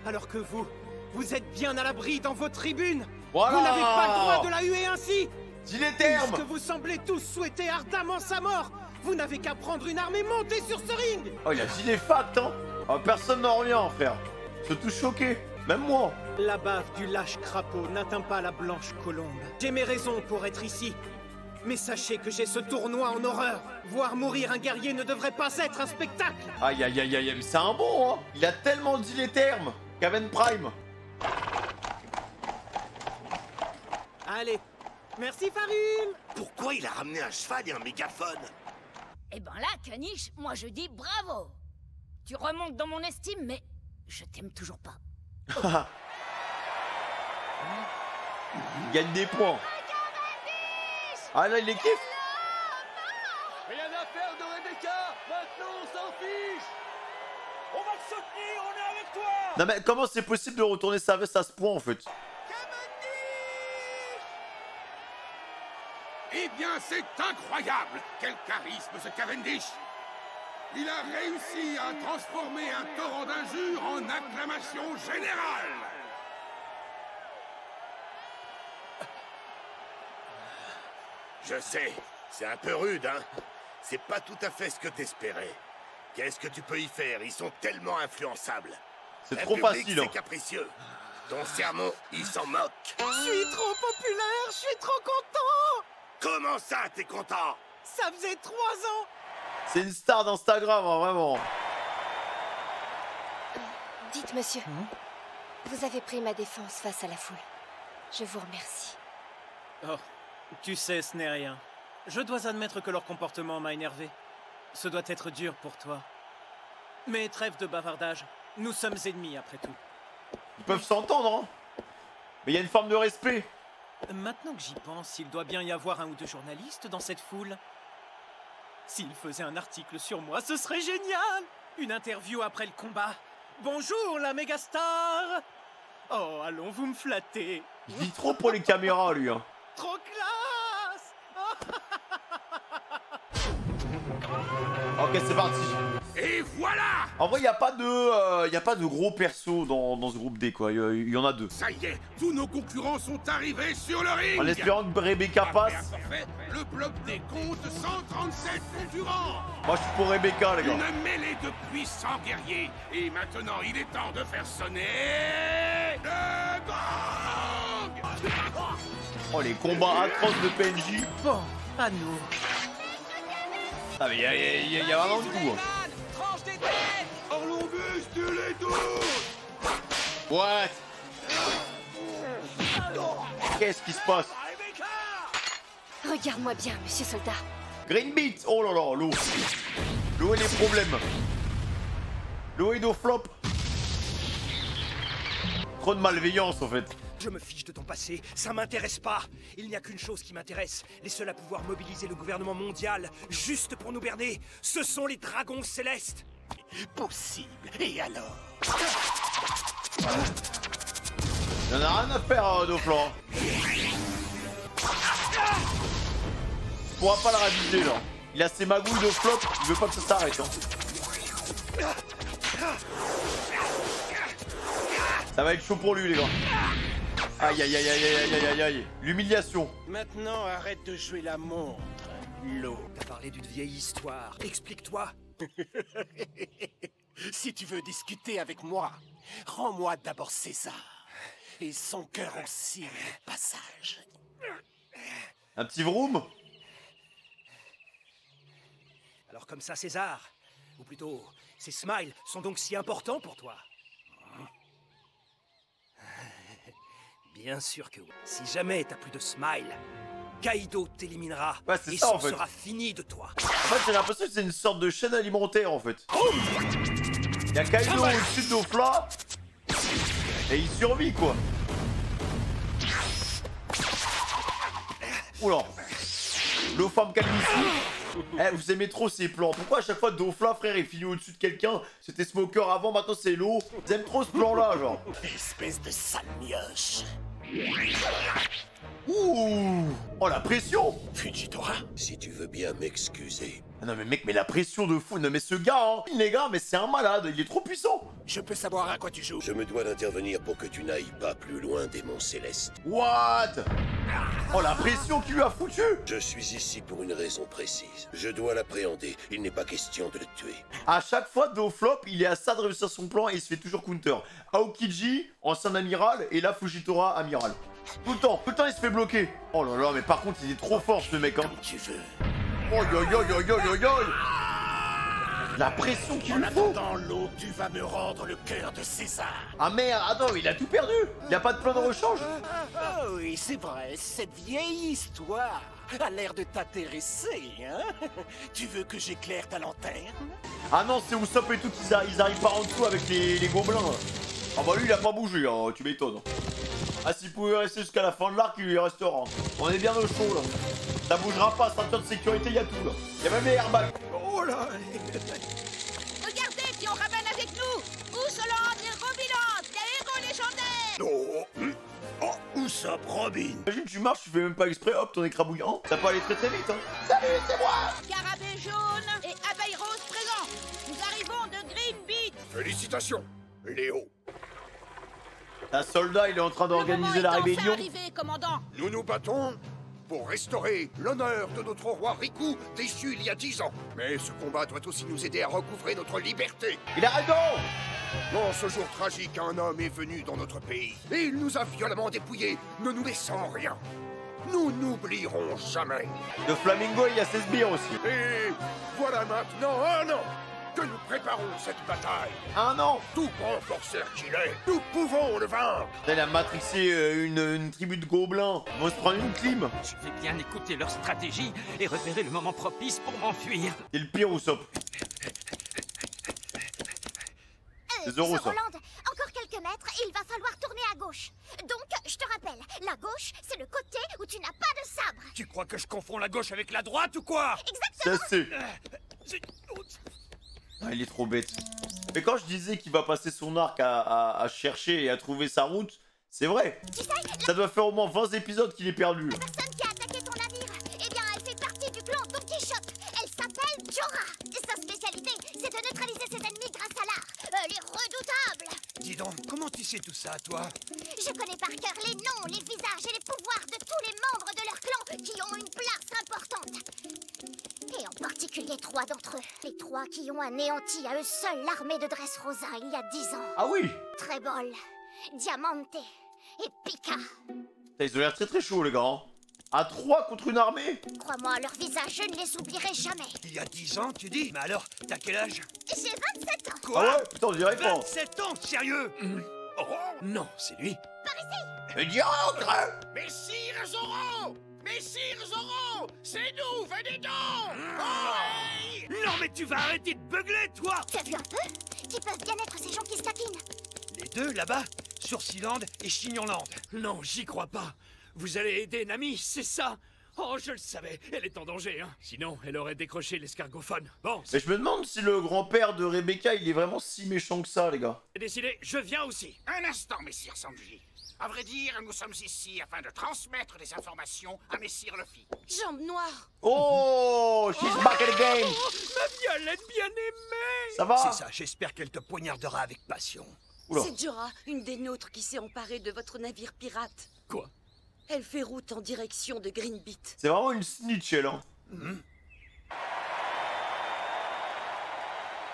Alors que vous êtes bien à l'abri dans vos tribunes. Voilà. Vous n'avez pas le droit de la huer ainsi. Dis les termes. Puisque vous semblez tous souhaiter ardemment sa mort, vous n'avez qu'à prendre une arme et monter sur ce ring. Oh, il a dit les facts, hein. Oh, personne n'en revient, frère. Je suis tout choqué. Même moi. La bave du lâche crapaud n'atteint pas la blanche colombe. J'ai mes raisons pour être ici. Mais sachez que j'ai ce tournoi en horreur. Voir mourir un guerrier ne devrait pas être un spectacle. Aïe, aïe, aïe, aïe, mais c'est un bon, hein. Il a tellement dit les termes. Kaven Prime. Allez. Merci, Farine. Pourquoi il a ramené un cheval et un mégaphone? Eh ben là, Caniche, moi je dis bravo. Tu remontes dans mon estime, mais je t'aime toujours pas. Il gagne des points. Ah là, il les kiffe. Rien à faire de Rebecca. Maintenant, on s'en fiche. On va te soutenir, on est avec toi. Non mais comment c'est possible de retourner sa veste à ce point en fait? Eh bien, c'est incroyable! Quel charisme, ce Cavendish! Il a réussi à transformer un torrent d'injures en acclamation générale! Je sais, c'est un peu rude, hein? C'est pas tout à fait ce que t'espérais. Qu'est-ce que tu peux y faire? Ils sont tellement influençables. C'est trop facile, c'est hein. capricieux. Ton sermon, il s'en moque. Je suis trop populaire, je suis trop content. Comment ça, t'es content? Ça faisait 3 ans. C'est une star d'Instagram, hein, vraiment. Dites, monsieur, vous avez pris ma défense face à la foule. Je vous remercie. Oh, tu sais, ce n'est rien. Je dois admettre que leur comportement m'a énervé. Ce doit être dur pour toi. Mais trêve de bavardage. Nous sommes ennemis, après tout. Ils peuvent s'entendre, hein. Mais il y a une forme de respect. Maintenant que j'y pense, il doit bien y avoir 1 ou 2 journalistes dans cette foule. S'ils faisaient un article sur moi, ce serait génial! Une interview après le combat. Bonjour, la mégastar! Oh, allons, vous me flattez. Il vit trop pour les caméras, lui, hein. Trop classe! Ok, c'est parti. Et voilà! En vrai, il n'y a pas de gros persos dans ce groupe D, quoi. Il y en a 2. Ça y est, tous nos concurrents sont arrivés sur le ring! En espérant que Rebecca passe. Le bloc des comptes 137 concurrents! Moi, je suis pour Rebecca, les gars. Une mêlée de puissants guerriers! Et maintenant, il est temps de faire sonner... le gong! Oh, les combats atroces de PNJ. Bon, à nous. Ah, mais il y a vraiment le coup, hein. Tranche des têtes! Orlobus, tu les tous! What? Qu'est-ce qui se passe? Regarde-moi bien, monsieur soldat. Green Beat. Oh là là, l'eau. L'eau et les problèmes. L'eau et nos flops. Trop de malveillance, en fait. Je me fiche de ton passé, ça m'intéresse pas. Il n'y a qu'une chose qui m'intéresse. Les seuls à pouvoir mobiliser le gouvernement mondial, juste pour nous berner, ce sont les dragons célestes. Possible. Et alors? Y'en a rien à faire, Doflan. Tu pourras pas le raviser, là. Il a ses magouilles de flop, il veut pas que ça s'arrête, hein. Ça va être chaud pour lui, les gars. Aïe, aïe, aïe, aïe, aïe, aïe, aïe, aïe. L'humiliation. Maintenant, arrête de jouer la montre. L'eau. T'as parlé d'une vieille histoire. Explique-toi. Si tu veux discuter avec moi, rends-moi d'abord César. Et son cœur aussi, passage. Un petit vroom. Alors comme ça, César, ou plutôt, ces smiles sont donc si importants pour toi? Bien sûr que oui. Si jamais t'as plus de smile, Kaido t'éliminera et ça, en fait. sera fini de toi. En fait, j'ai l'impression que c'est une sorte de chaîne alimentaire, en fait. Il y a Kaido au-dessus de Dofla. Et il survit, quoi. Oula. L'eau femme calvitie. Eh, vous aimez trop ces plans. Pourquoi à chaque fois Dofla, frère, est fini au-dessus de quelqu'un? C'était Smoker avant, maintenant c'est l'eau. Vous aimez trop ce plan-là, genre. Espèce de sale mioche. Ouh. Oh la pression! Fujitora, si tu veux bien m'excuser. Ah non mais mec, mais la pression de fou, non mais ce gars, hein, les gars, mais c'est un malade, il est trop puissant. Je peux savoir à quoi tu joues? Je me dois d'intervenir pour que tu n'ailles pas plus loin, démon céleste. What? Oh la pression qu'il lui a foutu. Je suis ici pour une raison précise. Je dois l'appréhender, il n'est pas question de le tuer. À chaque fois, Doflop, il est à ça de réussir son plan et il se fait toujours counter. Aokiji, ancien amiral, et là Fujitora, amiral. Tout le temps, il se fait bloquer. Oh là là, mais par contre, il est trop fort ce mec, hein. Comme tu veux. Oh yo yo yo yo yo yo. La pression qu'il lui faut. Dans l'eau, tu vas me rendre le cœur de César. Ah merde, attends, il a tout perdu. Il a pas de plan de rechange. Ah oui, c'est vrai, cette vieille histoire a l'air de t'intéresser, hein? Tu veux que j'éclaire ta lanterne? Ah non, c'est Usopp et tout, ils arrivent par en dessous avec les gobelins. Ah bah lui, il a pas bougé, hein, tu m'étonnes. Ah, s'il pouvait rester jusqu'à la fin de l'arc, il restera. On est bien au chaud, là. Ça bougera pas, ceinture de sécurité, il y a tout, là. Il y a même les airbags. Oh là! Regardez qui on ramène avec nous! Usopp et Robilant, les héros légendaires! Oh, Usopp, Robin! Imagine, tu marches, tu fais même pas exprès, hop, ton écrabouillant. Ça peut aller très très vite, hein. Salut, c'est moi! Scarabée jaune et abeille rose présents! Nous arrivons de Green Beat! Félicitations, Léo. Un soldat, il est en train d'organiser la rébellion. Arrivé, commandant! Nous nous battons pour restaurer l'honneur de notre roi Riku, déchu il y a 10 ans. Mais ce combat doit aussi nous aider à recouvrer notre liberté. Il a raison! Dans ce jour tragique, un homme est venu dans notre pays. Et il nous a violemment dépouillés, ne nous laissant rien. Nous n'oublierons jamais. De Flamingo, il y a ses sbires aussi. Et voilà maintenant 1 an que nous préparons cette bataille. 1 an! Tout grand forceur qu'il est, nous pouvons le vaincre. Il a matrixé une tribu de gobelins. On va se prendre une clim. Je vais bien écouter leur stratégie et repérer le moment propice pour m'enfuir. C'est le pire Usopp. C'est Zoro, ça. Roland, encore quelques mètres et il va falloir tourner à gauche. Donc, je te rappelle, la gauche, c'est le côté où tu n'as pas de sabre. Tu crois que je confonds la gauche avec la droite ou quoi? Exactement. Ça c'est. Ah, il est trop bête. Mais quand je disais qu'il va passer son arc à chercher et à trouver sa route, c'est vrai. Tu sais, ça doit faire au moins 20 épisodes qu'il est perdu. La personne qui a attaqué ton navire, eh bien, elle fait partie du clan Don Quichotte. Elle s'appelle Jorah. Sa spécialité, c'est de neutraliser ses ennemis grâce à l'art. Elle est redoutable. Dis donc, comment tu sais tout ça, toi? Je connais par cœur les noms, les visages et les pouvoirs de tous les membres de leur clan qui ont une place importante. Et en particulier 3 d'entre eux. Les 3 qui ont anéanti à eux seuls l'armée de Dressrosa il y a 10 ans. Ah oui. Trébol, Diamante et Pika. Ils ont l'air très très chauds les gars. Hein. À 3 contre une armée. Crois-moi, leurs visages, je ne les oublierai jamais. Il y a 10 ans, tu dis? Mais alors, t'as quel âge? J'ai 27 ans. Quoi? Ah ouais, putain, on dirait pas. 27 ans, sérieux? Oh, non, c'est lui. Par ici. Mais diantre! Messire Zoro! Messire Zoro! C'est nous, venez donc! Oh, Non, mais tu vas arrêter de beugler, toi! Tu as vu un peu? Qui peuvent bien être ces gens qui se taquinent. Les deux, là-bas? Sourciland et Chignonland. Non, j'y crois pas. Vous allez aider Nami, c'est ça? Oh, je le savais, elle est en danger, hein. Sinon, elle aurait décroché l'escargophone. Bon, Mais je me demande si le grand-père de Rebecca, il est vraiment si méchant que ça, les gars. c'est décidé, je viens aussi. un instant, messire Sanji. À vrai dire, nous sommes ici afin de transmettre des informations à messire Luffy. Jambe noire! Oh, she's back in the game. Ma Violette bien-aimée! Ça va? C'est ça, j'espère qu'elle te poignardera avec passion. Oula. C'est Jorah, une des nôtres qui s'est emparée de votre navire pirate. Quoi? Elle fait route en direction de Green Beat. C'est vraiment une snitch, elle, hein.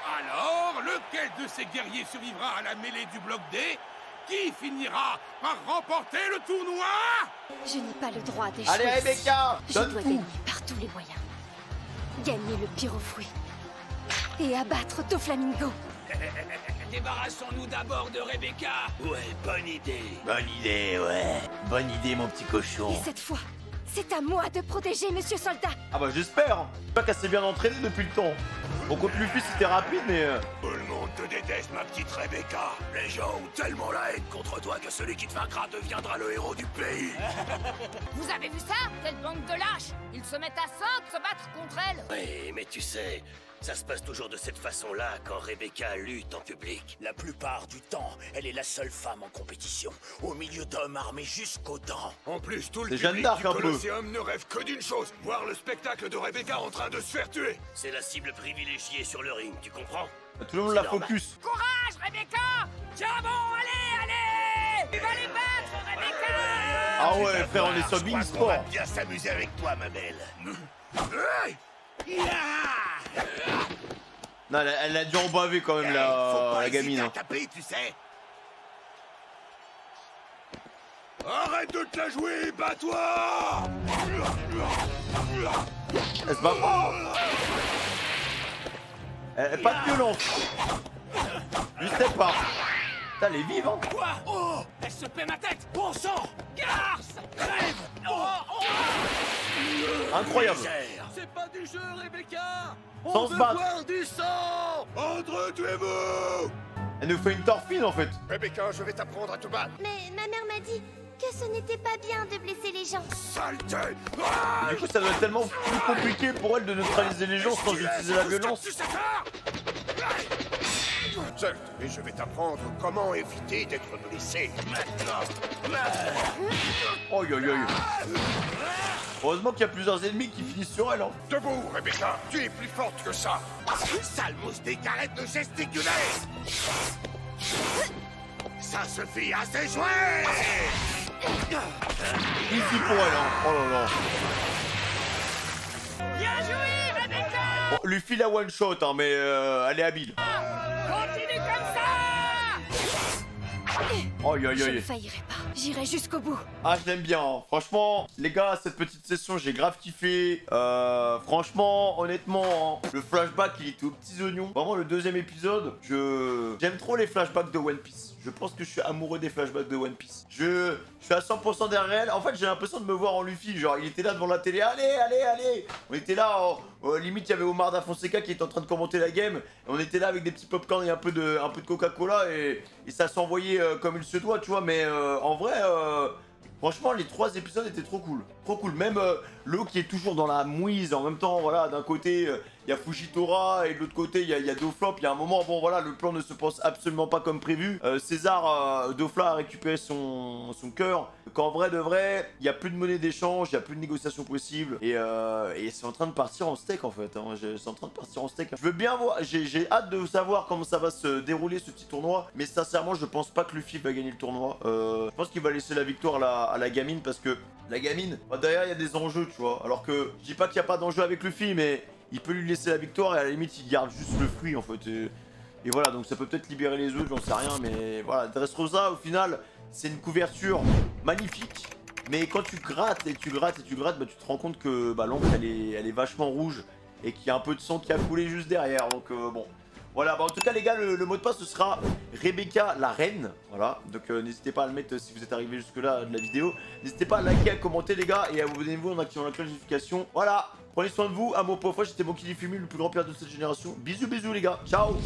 Alors, lequel de ces guerriers survivra à la mêlée du bloc D? Qui finira par remporter le tournoi? Je n'ai pas le droit d'échouer. Allez, Rebecca, Je donne dois tout. gagner par tous les moyens. Gagner le pyrofruit. Et abattre Doflamingo. Débarrassons-nous d'abord de Rebecca. Ouais, bonne idée. Bonne idée, ouais. Bonne idée, mon petit cochon. Et cette fois, c'est à moi de protéger Monsieur Soldat. Ah bah j'espère. Pas qu'elle s'est bien entraînée depuis le temps. Bon, contre Luffy, c'était rapide, mais... Tout le monde te déteste, ma petite Rebecca. Les gens ont tellement la haine contre toi que celui qui te vaincra deviendra le héros du pays. Vous avez vu ça? Quelle bande de lâches! Ils se mettent à 5 se battre contre elle! Oui, mais tu sais, Ça se passe toujours de cette façon-là quand Rebecca lutte en public. La plupart du temps, elle est la seule femme en compétition, au milieu d'hommes armés jusqu'aux dents. En plus, tout le C'est Jeanne public d'Arc du un peu. Colosseum ne rêve que d'une chose, voir le spectacle de Rebecca en train de se faire tuer. C'est la cible privilégiée sur le ring, tu comprends? Tout le monde la focus. Courage, Rebecca! Tiens bon, allez! Tu vas les battre, Rebecca! Ah ouais, frère, on est sur Bing On Sport. va bien s'amuser avec toi, ma belle. Non, elle a dû en baver quand même, la gamine. Hein. Taper, tu sais. Arrête de te la jouer, bats-toi! Elle se bat pas. Pas de violence. Juste elle part. Putain, elle est vive, hein. Quoi? Oh! Elle se paie ma tête! Bon sang! Garce! Crève! Oh! Incroyable. C'est pas du jeu, Rebecca! Sans se battre. Voir du sang! Entretuez-vous! Elle nous fait une torfine, en fait. Rebecca, je vais t'apprendre à te battre. Mais ma mère m'a dit que ce n'était pas bien de blesser les gens. Saleté! Du coup, ça doit être tellement plus compliqué pour elle de neutraliser les gens sans utiliser la violence. Certes, mais je vais t'apprendre comment éviter d'être blessé. Oi, oi, oi. Heureusement qu'il y a plusieurs ennemis qui finissent sur elle. Hein. Debout, Rebecca, tu es plus forte que ça. Sale moustique, arrête de gesticuler! Ça suffit, assez joué! Ici pour elle. Hein. Oh là là. Bien joué, Rebecca! Bon, Luffy la one shot, hein, mais elle est habile. Continue comme ça! Oi, oi, Je ne oi. faillirai pas. J'irai jusqu'au bout. Ah, je l'aime bien. Hein. Franchement, les gars, cette petite session, j'ai grave kiffé. Franchement, honnêtement, hein, le flashback, il était aux petits oignons. Vraiment, le deuxième épisode, j'aime trop les flashbacks de One Piece. Je pense que je suis amoureux des flashbacks de One Piece. Je suis à 100% derrière elle. En fait, j'ai l'impression de me voir en Luffy. Genre, il était là devant la télé. Allez, allez, allez. On était là, limite, il y avait Omar Da Fonseca qui était en train de commenter la game. Et on était là avec des petits popcorn et un peu de Coca-Cola. Et ça s'envoyait comme il se doit, tu vois. Mais en vrai, franchement, les 3 épisodes étaient trop cool. Trop cool. Même l'eau qui est toujours dans la mouise. En même temps, voilà, d'un côté, il y a Fujitora. Et de l'autre côté, il y a Doflop. Il y a un moment, bon, voilà, le plan ne se passe absolument pas comme prévu. César, Dofla a récupéré son cœur. Qu'en vrai de vrai, il n'y a plus de monnaie d'échange. Il n'y a plus de négociation possible. Et c'est en train de partir en steak, en fait. Hein. C'est en train de partir en steak. Je veux bien voir. J'ai hâte de savoir comment ça va se dérouler, ce petit tournoi. Mais sincèrement, je pense pas que Luffy va gagner le tournoi. Je pense qu'il va laisser la victoire à la gamine. Parce que la gamine, derrière, il y a des enjeux, tu vois. Alors que je dis pas qu'il n'y a pas d'enjeu avec Luffy, mais il peut lui laisser la victoire et à la limite, il garde juste le fruit, en fait. Et voilà, donc ça peut peut-être libérer les autres, j'en sais rien. Mais voilà, Dressrosa, au final, c'est une couverture magnifique. Mais quand tu grattes et tu grattes et tu grattes, bah, tu te rends compte que bah, l'encre, elle est vachement rouge. Et qu'il y a un peu de sang qui a coulé juste derrière. Donc bon. Voilà, bah en tout cas les gars, le mot de passe ce sera Rebecca la reine. Voilà, donc n'hésitez pas à le mettre si vous êtes arrivé jusque là de la vidéo. N'hésitez pas à liker, à commenter les gars et à abonnez-vous en activant la cloche de notification. Voilà, prenez soin de vous, à mon pauvre, j'étais Monkey D. Fumu, le plus grand père de cette génération. Bisous bisous les gars, ciao.